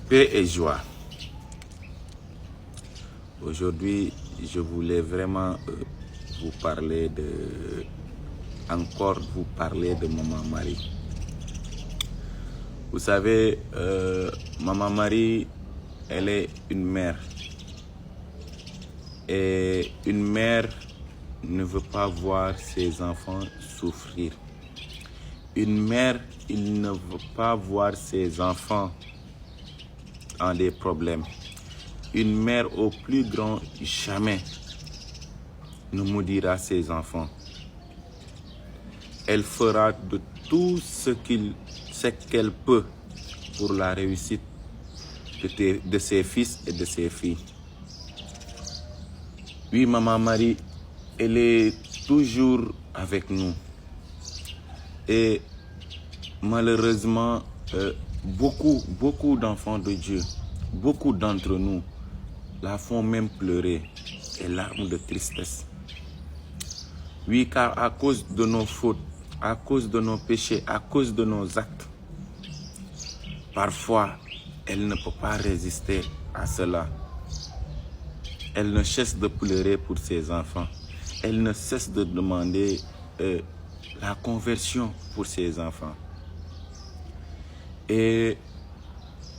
Paix et joie. Aujourd'hui, je voulais vraiment vous parler de Maman Marie. Vous savez, Maman Marie, elle est une mère. Et une mère ne veut pas voir ses enfants souffrir. Une mère, il ne veut pas voir ses enfants en des problèmes. Une mère au plus grand jamais ne maudira ses enfants. Elle fera de tout ce qu'elle peut pour la réussite de ses fils et de ses filles. Oui, Maman Marie, elle est toujours avec nous. Et malheureusement, beaucoup d'enfants de Dieu, beaucoup d'entre nous, la font même pleurer et larmes de tristesse. Oui, car à cause de nos fautes, à cause de nos péchés, à cause de nos actes, parfois, elle ne peut pas résister à cela. Elle ne cesse de pleurer pour ses enfants. Elle ne cesse de demander la conversion pour ses enfants. Et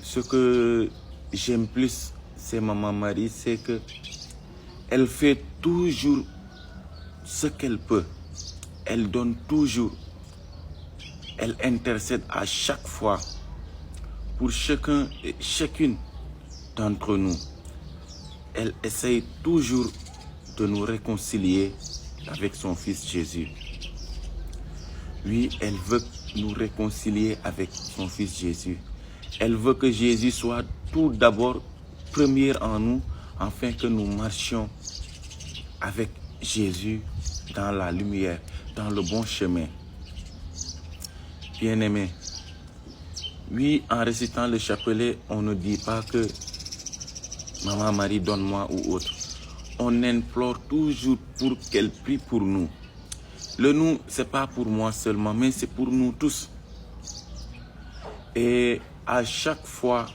ce que j'aime plus, c'est Maman Marie, c'est que elle fait toujours ce qu'elle peut. Elle donne toujours. Elle intercède à chaque fois pour chacun et chacune d'entre nous. Elle essaye toujours de nous réconcilier avec son Fils Jésus. Oui, elle veut nous réconcilier avec son Fils Jésus. Elle veut que Jésus soit tout d'abord premier en nous, afin que nous marchions avec Jésus dans la lumière, dans le bon chemin. Bien-aimés, oui, en récitant le chapelet, on ne dit pas que Maman Marie, donne-moi ou autre. On implore toujours pour qu'elle prie pour nous. Le nous, ce n'est pas pour moi seulement, mais c'est pour nous tous. Et à chaque fois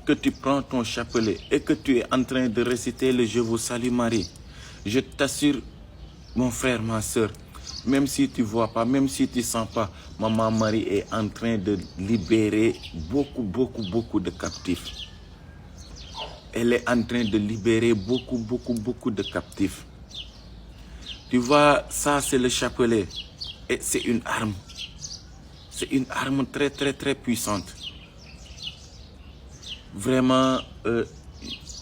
que tu prends ton chapelet et que tu es en train de réciter le Je vous salue Marie, je t'assure, mon frère, ma soeur, même si tu ne vois pas, même si tu ne sens pas, Maman Marie est en train de libérer beaucoup de captifs. Elle est en train de libérer beaucoup de captifs. Tu vois, ça c'est le chapelet. Et c'est une arme. C'est une arme très puissante. Vraiment,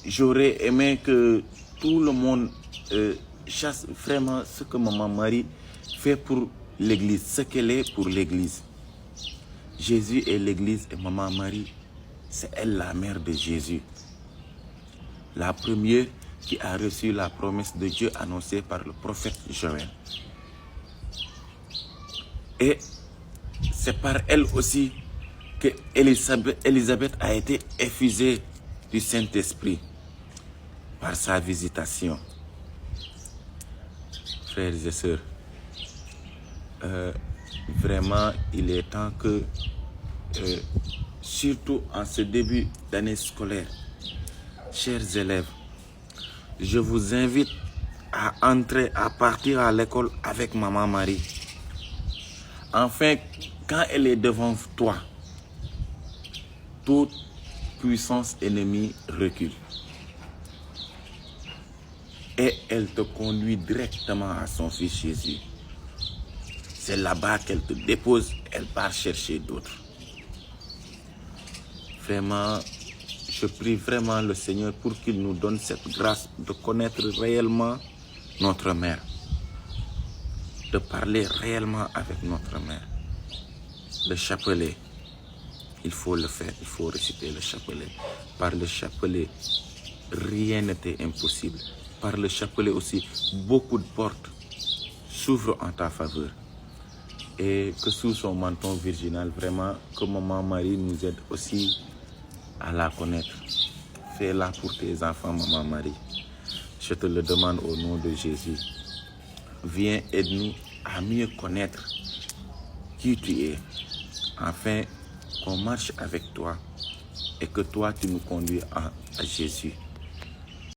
j'aurais aimé que tout le monde chasse vraiment ce que Maman Marie fait pour l'Église, ce qu'elle est pour l'Église. Jésus est l'Église et Maman Marie, c'est elle la mère de Jésus. La première qui a reçu la promesse de Dieu annoncée par le prophète Joël. Et c'est par elle aussi que Élisabeth a été effusée du Saint-Esprit par sa visitation. Frères et sœurs, vraiment il est temps que, surtout en ce début d'année scolaire, chers élèves, je vous invite à partir à l'école avec Maman Marie. Enfin, quand elle est devant toi, toute puissance ennemie recule. Et elle te conduit directement à son Fils Jésus. C'est là-bas qu'elle te dépose, elle part chercher d'autres. Vraiment, je prie vraiment le Seigneur pour qu'il nous donne cette grâce de connaître réellement notre mère. De parler réellement avec notre mère. Le chapelet, il faut le faire, il faut réciter le chapelet. Par le chapelet, rien n'était impossible. Par le chapelet aussi, beaucoup de portes s'ouvrent en ta faveur. Et que sous son menton virginal, vraiment, que Maman Marie nous aide aussi à la connaître. Fais-la pour tes enfants, Maman Marie. Je te le demande au nom de Jésus. Viens, aide-nous à mieux connaître qui tu es, afin qu'on marche avec toi et que toi, tu nous conduis à Jésus.